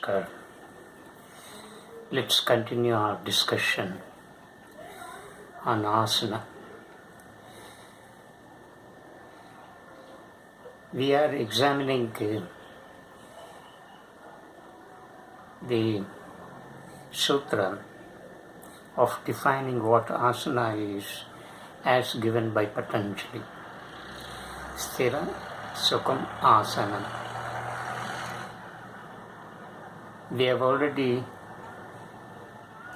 Namaskar. Let's continue our discussion on Asana. We are examining the sutra of defining what asana is as given by Patanjali. Sthira Sukham Asana. We have already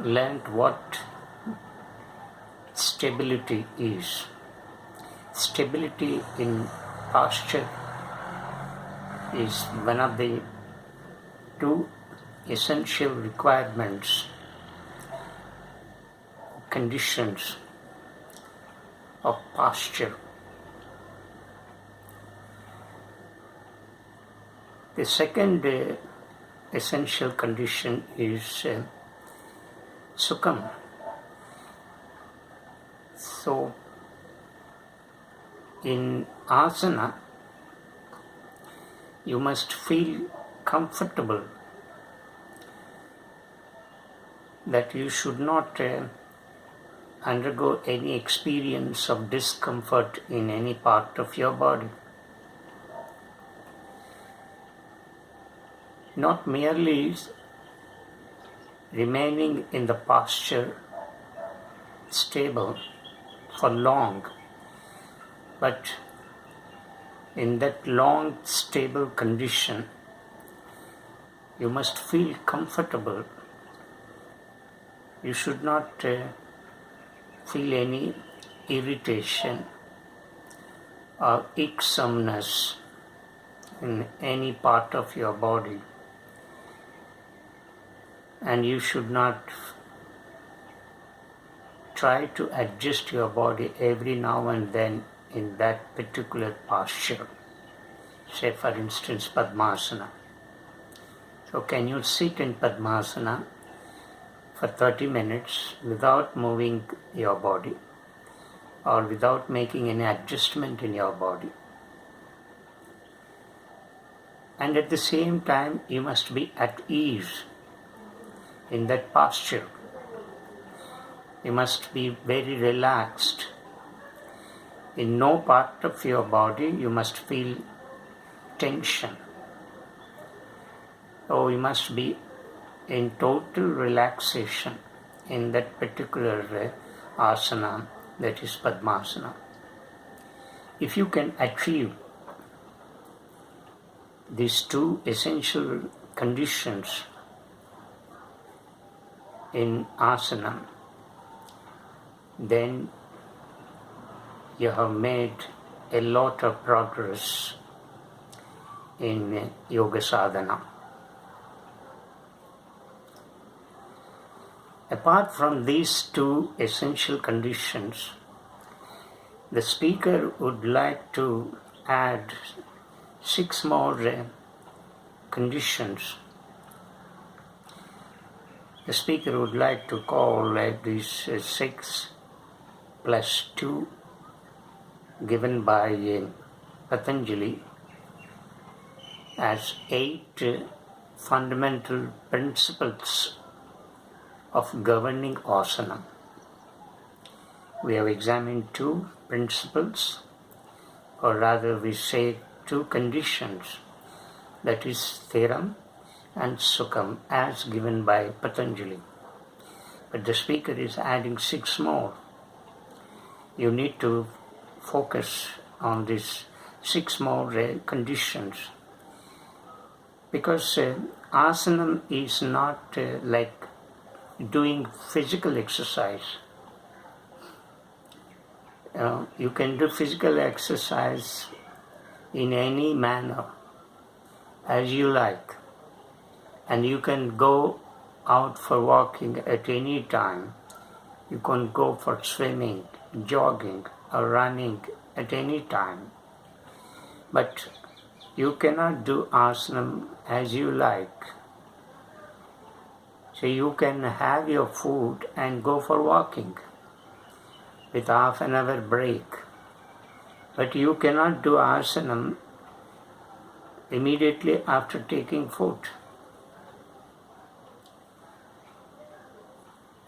learned what stability is. Stability in posture is one of the two essential requirements, conditions of posture. The second essential condition is sukham. So, in asana, you must feel comfortable, that you should not undergo any experience of discomfort in any part of your body. Not merely remaining in the posture stable for long, but in that long stable condition, you must feel comfortable. You should not feel any irritation or irksomeness in any part of your body. And you should not try to adjust your body every now and then in that particular posture. Say for instance Padmasana. So can you sit in Padmasana for 30 minutes without moving your body or without making any adjustment in your body? And at the same time you must be at ease in that posture. You must be very relaxed. In no part of your body you must feel tension. So you must be in total relaxation in that particular asana, that is Padmasana. If you can achieve these two essential conditions in asana, then you have made a lot of progress in yoga sadhana. Apart from these two essential conditions, the speaker would like to add 6 more conditions. The speaker would like to call these 6 plus 2 given by Patanjali as 8 fundamental principles of governing asana. We have examined 2 principles, or rather we say 2 conditions, that is Thiram and Sukham as given by Patanjali. But the speaker is adding 6 more. You need to focus on these 6 more conditions, because asana is not like doing physical exercise. You can do physical exercise in any manner as you like, and you can go out for walking at any time. You can go for swimming, jogging or running at any time, but you cannot do asana as you like. So you can have your food and go for walking with half an hour break, but you cannot do asana immediately after taking food.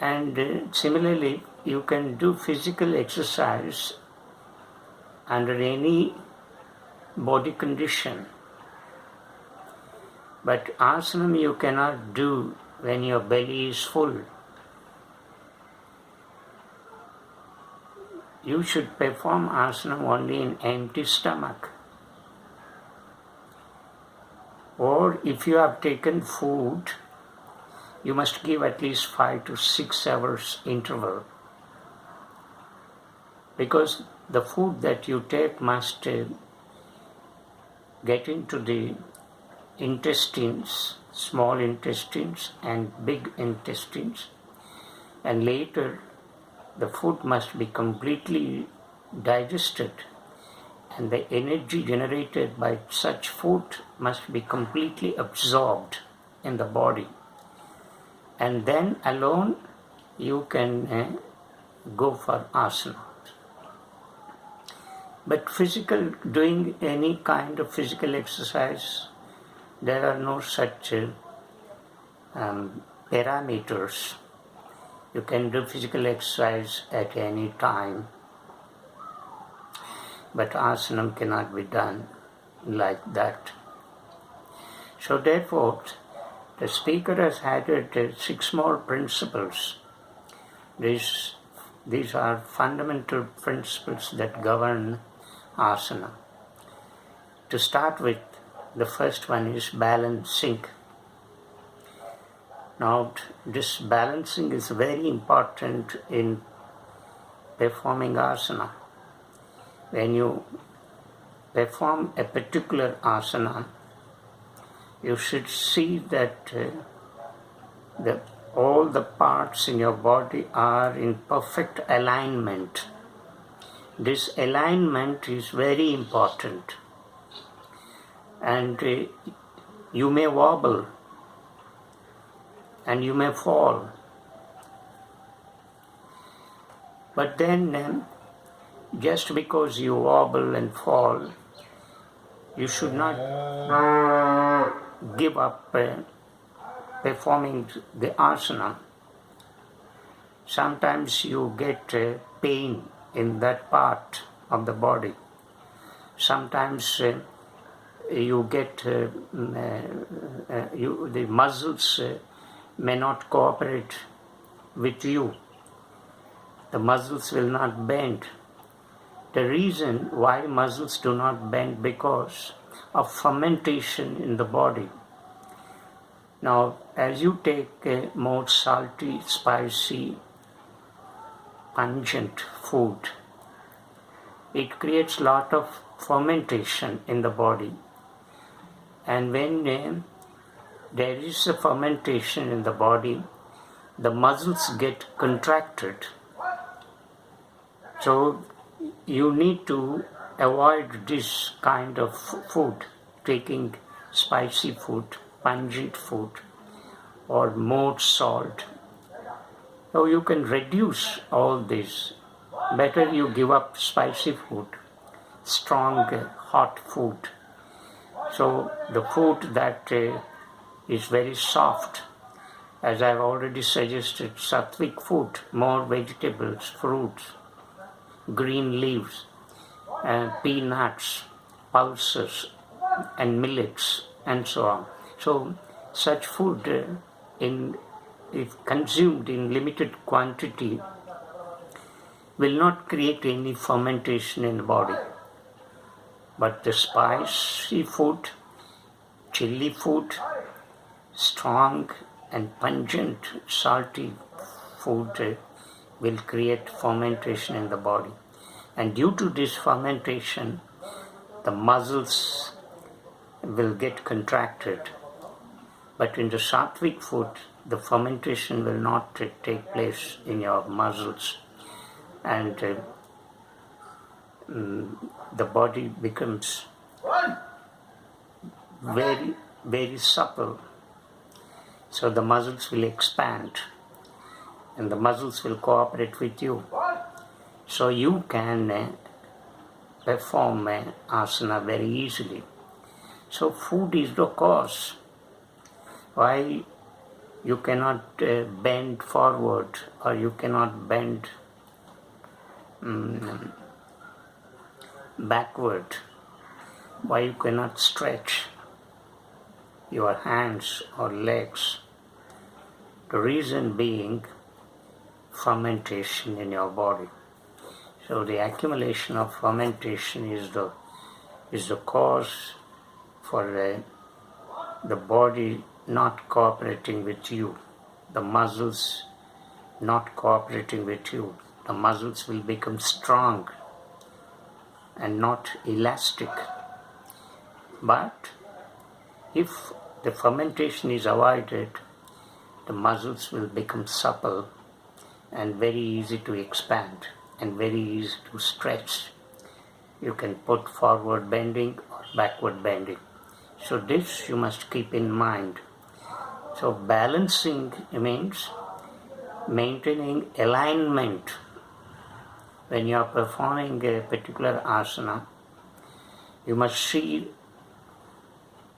And similarly, you can do physical exercise under any body condition. But asana you cannot do when your belly is full. You should perform asana only in empty stomach. Or if you have taken food, you must give at least 5 to 6 hours interval. Because the food that you take must get into the intestines, small intestines and big intestines, and later the food must be completely digested, and the energy generated by such food must be completely absorbed in the body. And then alone you can go for asana. But doing any kind of physical exercise, there are no such parameters. You can do physical exercise at any time, but asana cannot be done like that. So therefore, the speaker has added 6 more principles. These are fundamental principles that govern asana. To start with, the first one is balancing. Now, this balancing is very important in performing asana. When you perform a particular asana, you should see that all the parts in your body are in perfect alignment. This alignment is very important. And you may wobble and you may fall. But then, just because you wobble and fall, you should not give up performing the asana. Sometimes you get pain in that part of the body. Sometimes you get the muscles may not cooperate with you. The muscles will not bend. The reason why muscles do not bend because of fermentation in the body. Now, as you take more salty, spicy, pungent food, it creates a lot of fermentation in the body. And when there is a fermentation in the body, the muscles get contracted. So you need to avoid this kind of food, taking spicy food, pungent food, or more salt. So you can reduce all this. Better you give up spicy food, strong hot food. So the food that is very soft, as I've already suggested, sattvic food, more vegetables, fruits, green leaves, peanuts, pulses, and millets, and so on. So such food, if consumed in limited quantity, will not create any fermentation in the body. But the spicy food, chili food, strong and pungent salty food will create fermentation in the body. And due to this fermentation, the muscles will get contracted. But in the sattvic food, the fermentation will not take place in your muscles. And the body becomes very, very supple. So the muscles will expand and the muscles will cooperate with you. So you can perform asana very easily. So food is the cause why you cannot bend forward, or you cannot bend backward, why you cannot stretch your hands or legs. The reason being fermentation in your body. So the accumulation of fermentation is the cause for the body not cooperating with you, the muscles not cooperating with you. The muscles will become strong and not elastic. But if the fermentation is avoided, the muscles will become supple and very easy to expand and very easy to stretch. You can put forward bending or backward bending. So this you must keep in mind. So balancing means maintaining alignment. When you are performing a particular asana, you must see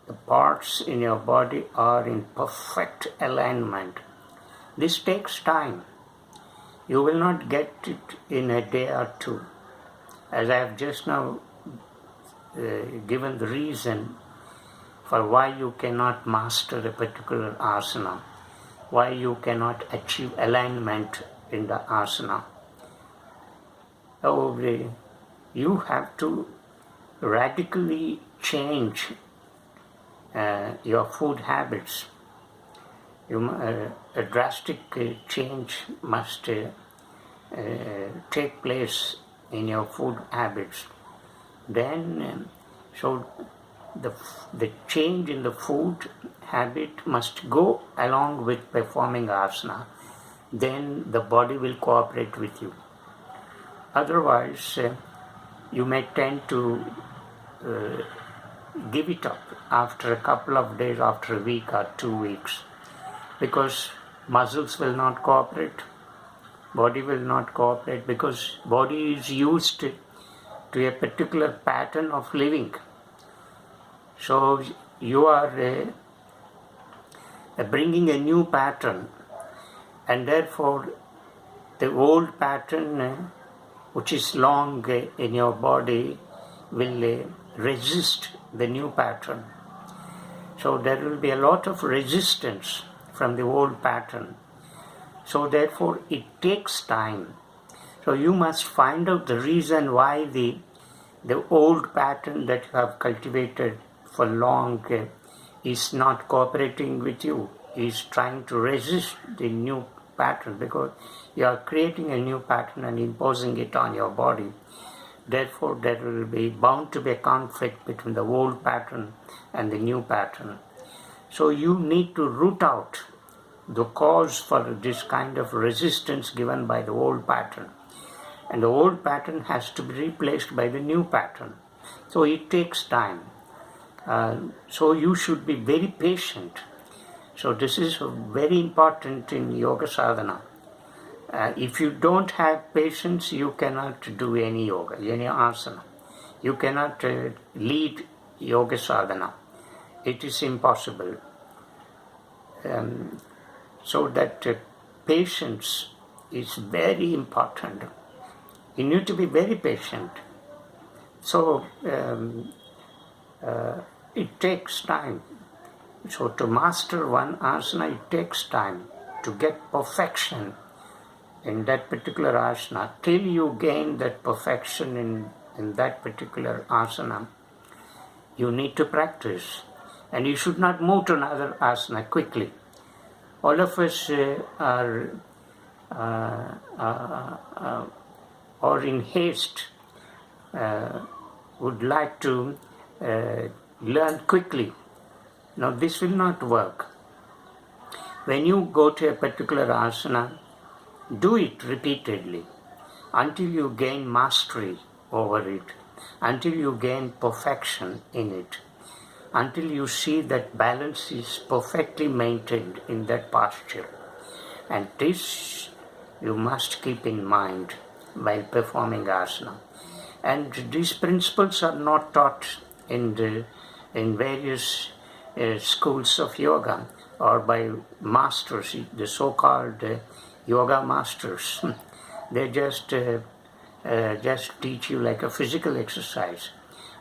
the parts in your body are in perfect alignment. This takes time. You will not get it in a day or two. As I have just now given the reason for why you cannot master a particular asana, why you cannot achieve alignment in the asana. So you have to radically change your food habits. A drastic change must take place in your food habits. Then, so the change in the food habit must go along with performing asana. Then the body will cooperate with you. Otherwise, you may tend to give it up after a couple of days, after a week or 2 weeks, because muscles will not cooperate, body will not cooperate, because body is used to a particular pattern of living. So you are bringing a new pattern, and therefore the old pattern which is long in your body will resist the new pattern. So there will be a lot of resistance from the old pattern. So therefore it takes time. So you must find out the reason why the old pattern that you have cultivated for long is not cooperating with you, is trying to resist the new pattern, because you are creating a new pattern and imposing it on your body. Therefore, there will be bound to be a conflict between the old pattern and the new pattern. So you need to root out the cause for this kind of resistance given by the old pattern. And the old pattern has to be replaced by the new pattern. So it takes time. So you should be very patient. So this is very important in yoga sadhana. If you don't have patience, you cannot do any yoga, any asana. You cannot lead yoga sadhana. It is impossible. So that patience is very important. You need to be very patient. So it takes time. So to master one asana, it takes time to get perfection in that particular asana. Till you gain that perfection in that particular asana, you need to practice. And you should not move to another asana quickly. All of us are in haste, would like to learn quickly. Now this will not work. When you go to a particular asana, do it repeatedly until you gain mastery over it, until you gain perfection in it, until you see that balance is perfectly maintained in that posture. And this you must keep in mind while performing asana. And these principles are not taught in various schools of yoga. or by masters, the so-called yoga masters. They just teach you like a physical exercise,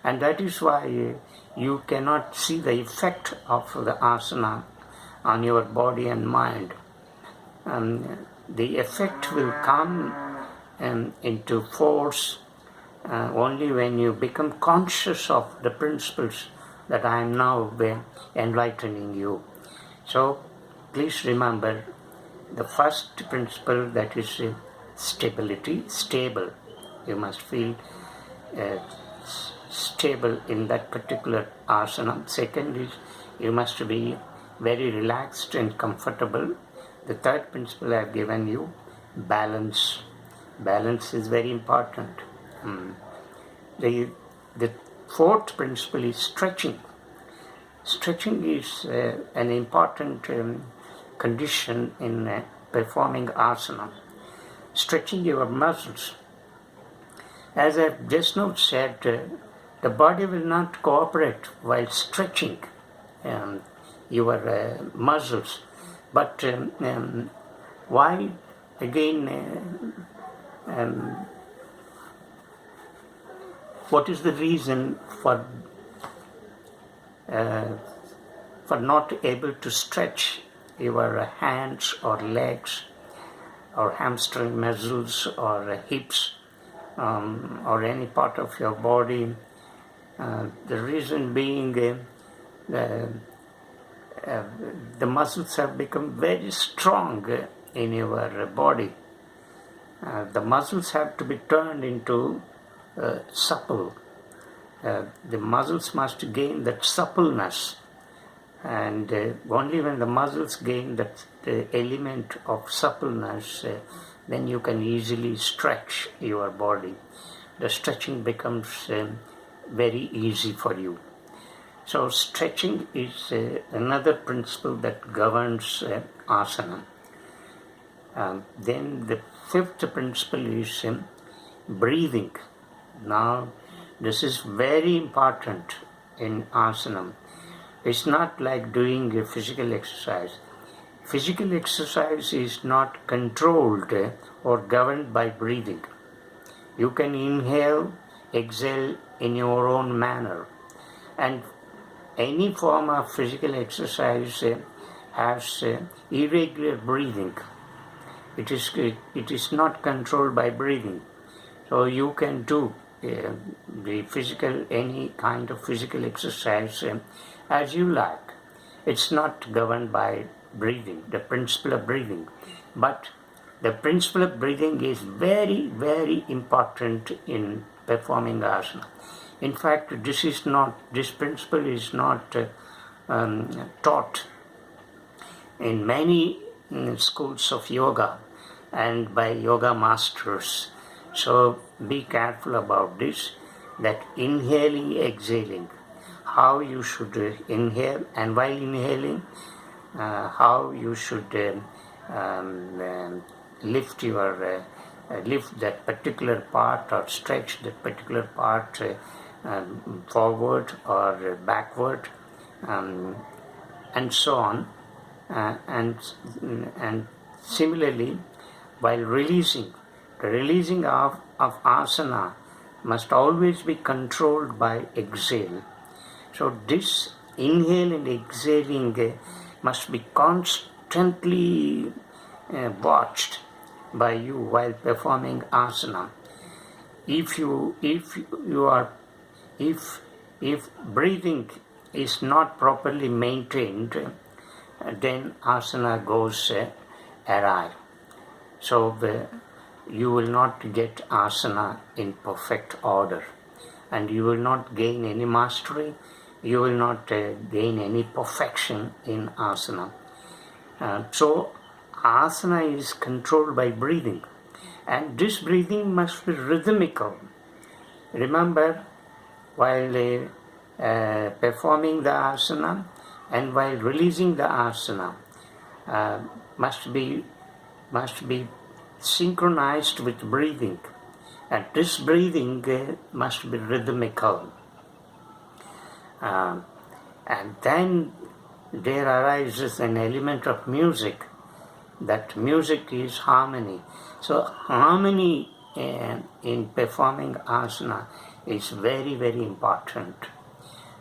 and that is why you cannot see the effect of the asana on your body and mind. The effect will come into force only when you become conscious of the principles that I am now enlightening you. So please remember the first principle, that is stability, stable. You must feel stable in that particular asana. Second is you must be very relaxed and comfortable. The third principle I have given you, balance. Balance is very important. The fourth principle is stretching. Stretching is an important condition in performing asana. Stretching your muscles. As I just now said, the body will not cooperate while stretching your muscles. But why again? What is the reason for not able to stretch your hands or legs or hamstring muscles or hips or any part of your body? The reason being the muscles have become very strong in your body. The muscles have to be turned into supple. The muscles must gain that suppleness, and only when the muscles gain that element of suppleness, then you can easily stretch your body. The stretching becomes very easy for you. So stretching is another principle that governs asana. Then the fifth principle is breathing. Now, this is very important in asana. It's not like doing a physical exercise. Physical exercise is not controlled or governed by breathing. You can inhale, exhale in your own manner. And any form of physical exercise has irregular breathing. It is not controlled by breathing. So you can do any kind of physical exercise as you like. It's not governed by breathing, the principle of breathing. But the principle of breathing is very, very important in performing asana. In fact, this principle is not taught in many schools of yoga and by yoga masters. So be careful about this, that inhaling, exhaling, how you should inhale, and while inhaling, how you should lift that particular part or stretch that particular part forward or backward, and so on. And similarly, while releasing, the releasing of asana must always be controlled by exhale. So this inhale and exhaling must be constantly watched by you while performing asana. If breathing is not properly maintained, then asana goes awry. So you will not get asana in perfect order, and you will not gain any mastery. You will not gain any perfection in asana. So asana is controlled by breathing, and this breathing must be rhythmical. Remember, while performing the asana and while releasing the asana, must be synchronized with breathing, and this breathing must be rhythmical. And then there arises an element of music. That music is harmony. So harmony in performing asana is very, very important.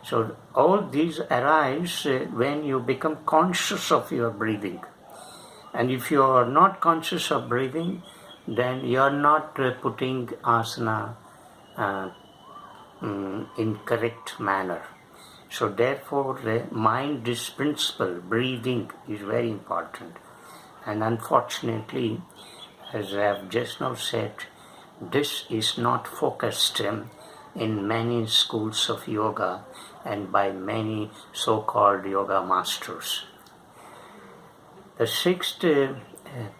So all these arise when you become conscious of your breathing. And if you are not conscious of breathing, then you are not putting asana in correct manner. So therefore, mind is principle, breathing is very important. And unfortunately, as I have just now said, this is not focused in many schools of yoga and by many so-called yoga masters. The sixth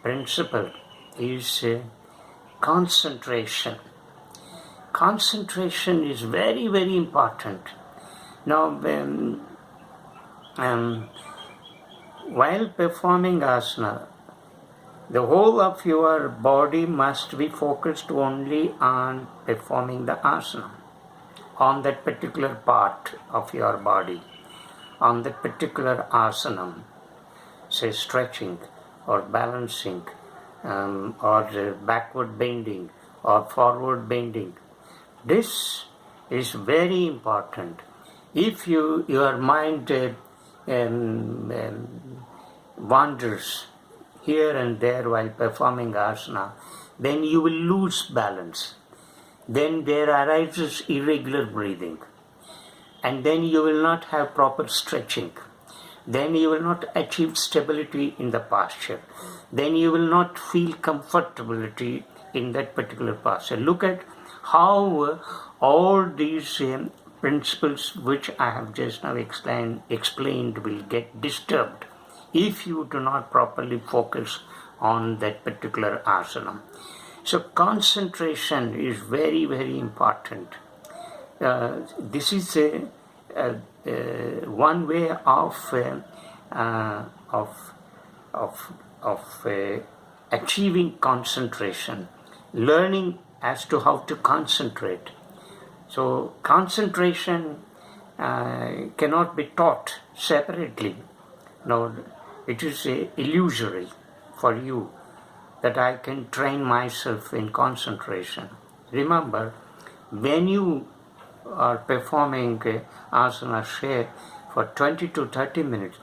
principle is concentration. Concentration is very, very important. Now, while performing asana, the whole of your body must be focused only on performing the asana, on that particular part of your body, on that particular asana, say stretching or balancing or backward bending or forward bending. This is very important. If your mind wanders here and there while performing asana, then you will lose balance. Then there arises irregular breathing. And then you will not have proper stretching. Then you will not achieve stability in the posture. Then you will not feel comfortability in that particular posture. Look at how all these principles which I have just now explained will get disturbed if you do not properly focus on that particular asana. So concentration is very, very important. This is one way of achieving concentration, learning as to how to concentrate. So concentration cannot be taught separately. No, it is illusory for you that I can train myself in concentration. Remember, when you are performing asana, say, for 20 to 30 minutes,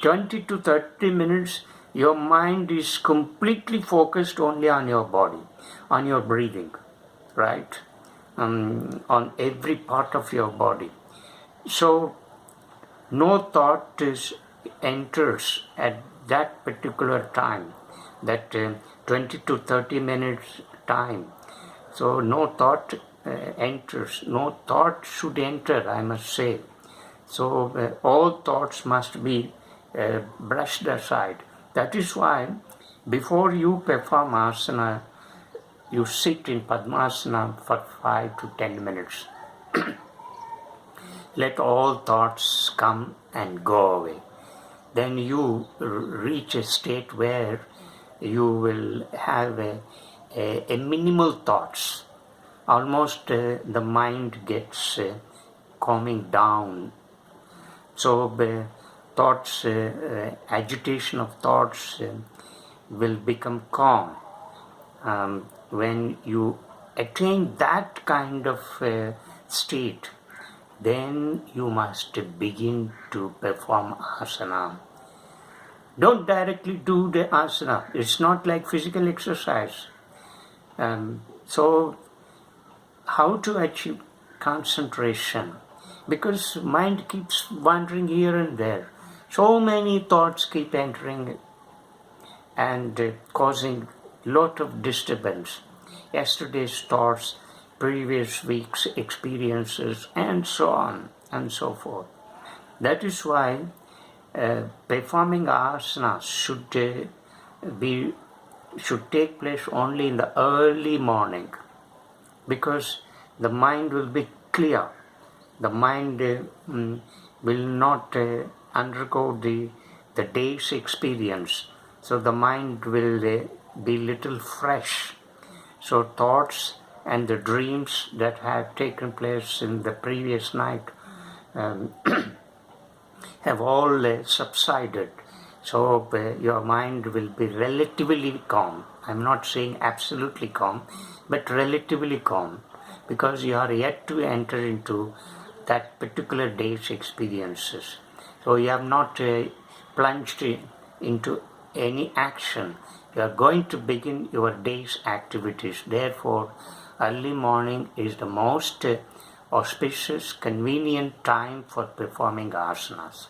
20 to 30 minutes, your mind is completely focused only on your body, on your breathing, right? On every part of your body. So, no thought enters at that particular time, that 20 to 30 minutes time. So no thought enters, no thought should enter, I must say. So all thoughts must be brushed aside. That is why before you perform asana, you sit in Padmasana for 5 to 10 minutes. Let all thoughts come and go away. Then you reach a state where you will have a minimal thoughts. Almost the mind gets calming down. So thoughts, agitation of thoughts will become calm. When you attain that kind of state, then you must begin to perform asana. Don't directly do the asana. It's not like physical exercise. So how to achieve concentration? Because mind keeps wandering here and there. So many thoughts keep entering and causing lot of disturbance. Yesterday's thoughts, previous week's experiences, and so on and so forth. That is why performing asana should take place only in the early morning, because the mind will be clear. The mind will not undergo the day's experience. So the mind will be little fresh. So thoughts and the dreams that have taken place in the previous night have all subsided. So your mind will be relatively calm. I'm not saying absolutely calm, but relatively calm, because you are yet to enter into that particular day's experiences. So you have not plunged into any action. You are going to begin your day's activities. Therefore, early morning is the most auspicious, convenient time for performing asanas.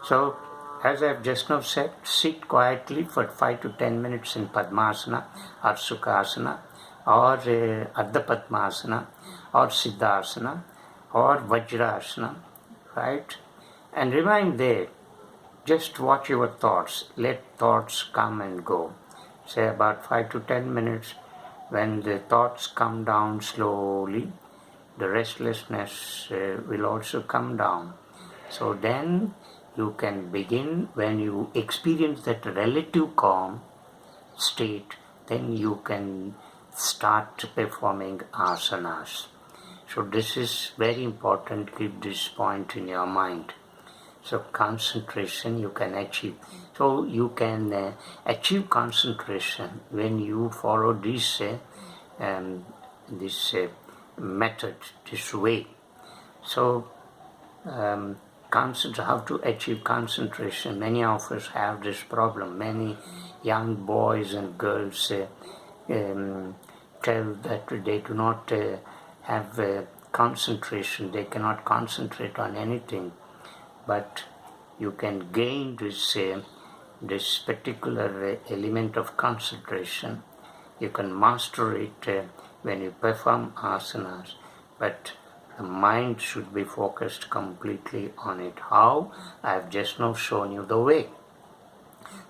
So, as I have just now said, sit quietly for 5 to 10 minutes in Padmasana or Sukhasana or Ardha Padmasana or Siddhasana or Vajrasana, right? And remain there. Just watch your thoughts. Let thoughts come and go. Say about 5 to 10 minutes. When the thoughts come down slowly, the restlessness will also come down. So then you can begin, when you experience that relative calm state, then you can start performing asanas. So this is very important. Keep this point in your mind. So concentration you can achieve. So you can achieve concentration when you follow this method, this way. So how to achieve concentration? Many of us have this problem. Many young boys and girls tell that they do not have concentration. They cannot concentrate on anything. But you can gain this particular element of concentration. You can master it when you perform asanas, but the mind should be focused completely on it. How? I have just now shown you the way.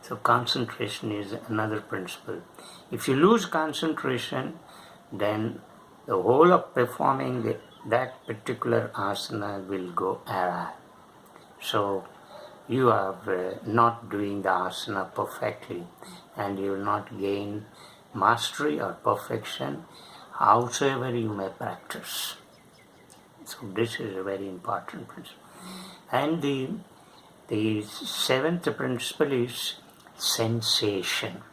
So concentration is another principle. If you lose concentration, then the whole of performing that particular asana will go awry. So you are not doing the asana perfectly, and you will not gain mastery or perfection howsoever you may practice. So this is a very important principle. And the seventh principle is sensation.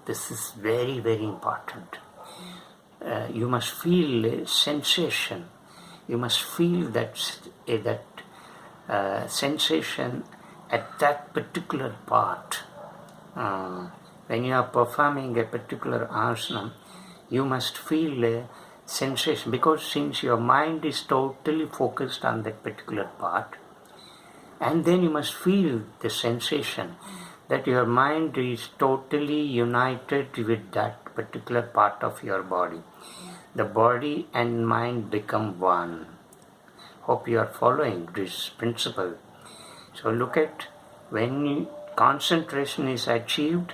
This is very, very important. You must feel sensation. You must feel that sensation at that particular part. When you are performing a particular asana, you must feel a sensation, because since your mind is totally focused on that particular part, and then you must feel the sensation that your mind is totally united with that particular part of your body. The body and mind become one. Hope you are following this principle. So look at when concentration is achieved,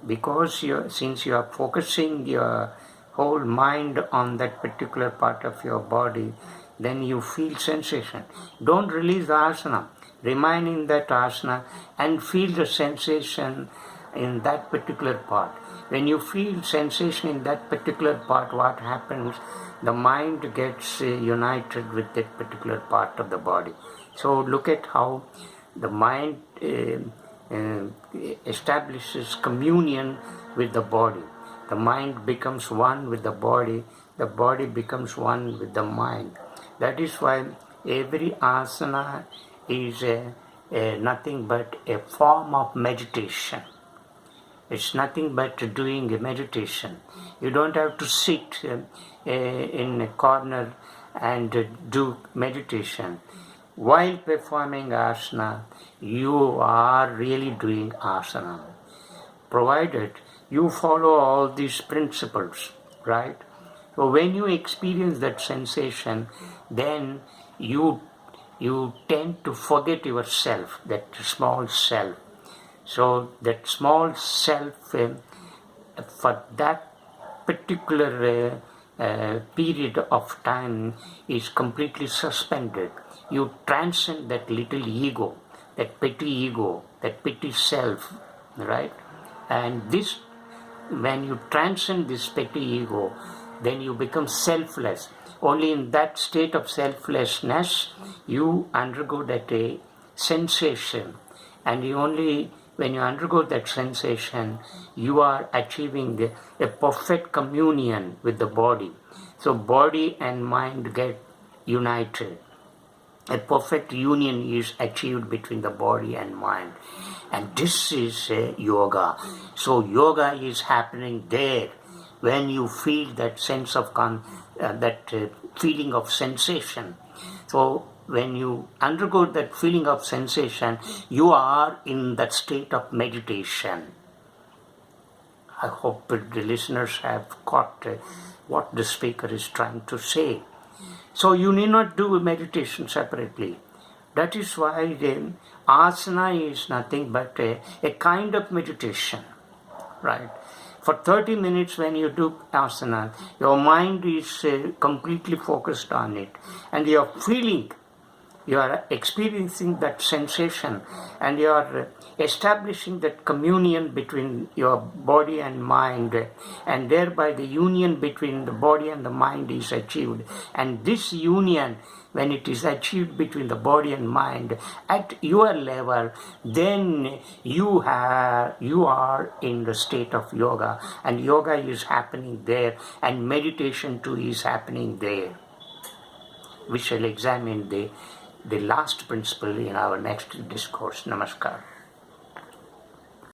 because since you are focusing your whole mind on that particular part of your body, then you feel sensation. Don't release the asana. Remain in that asana and feel the sensation in that particular part. When you feel sensation in that particular part, what happens? The mind gets united with that particular part of the body. So look at how the mind establishes communion with the body. The mind becomes one with the body becomes one with the mind. That is why every asana is nothing but a form of meditation. It's nothing but doing a meditation. You don't have to sit in a corner and do meditation. While performing asana, you are really doing asana, provided you follow all these principles, right? So when you experience that sensation, then you tend to forget yourself, that small self. So that small self, for that particular period of time, is completely suspended. You transcend that little ego, that petty self, right? And this, when you transcend this petty ego, then you become selfless. Only in that state of selflessness, you undergo that sensation, and when you undergo that sensation, you are achieving a perfect communion with the body. So body and mind get united. A perfect union is achieved between the body and mind. And this is yoga. So yoga is happening there when you feel that sense of feeling of sensation. So when you undergo that feeling of sensation, you are in that state of meditation. I hope the listeners have caught what the speaker is trying to say. So you need not do meditation separately. That is why then asana is nothing but a kind of meditation, right? For 30 minutes when you do asana, your mind is completely focused on it, and you are experiencing that sensation, and you are establishing that communion between your body and mind, and thereby the union between the body and the mind is achieved. And this union, when it is achieved between the body and mind at your level, then you are in the state of yoga, and yoga is happening there, and meditation too is happening there. We shall examine the last principle in our next discourse. Namaskar.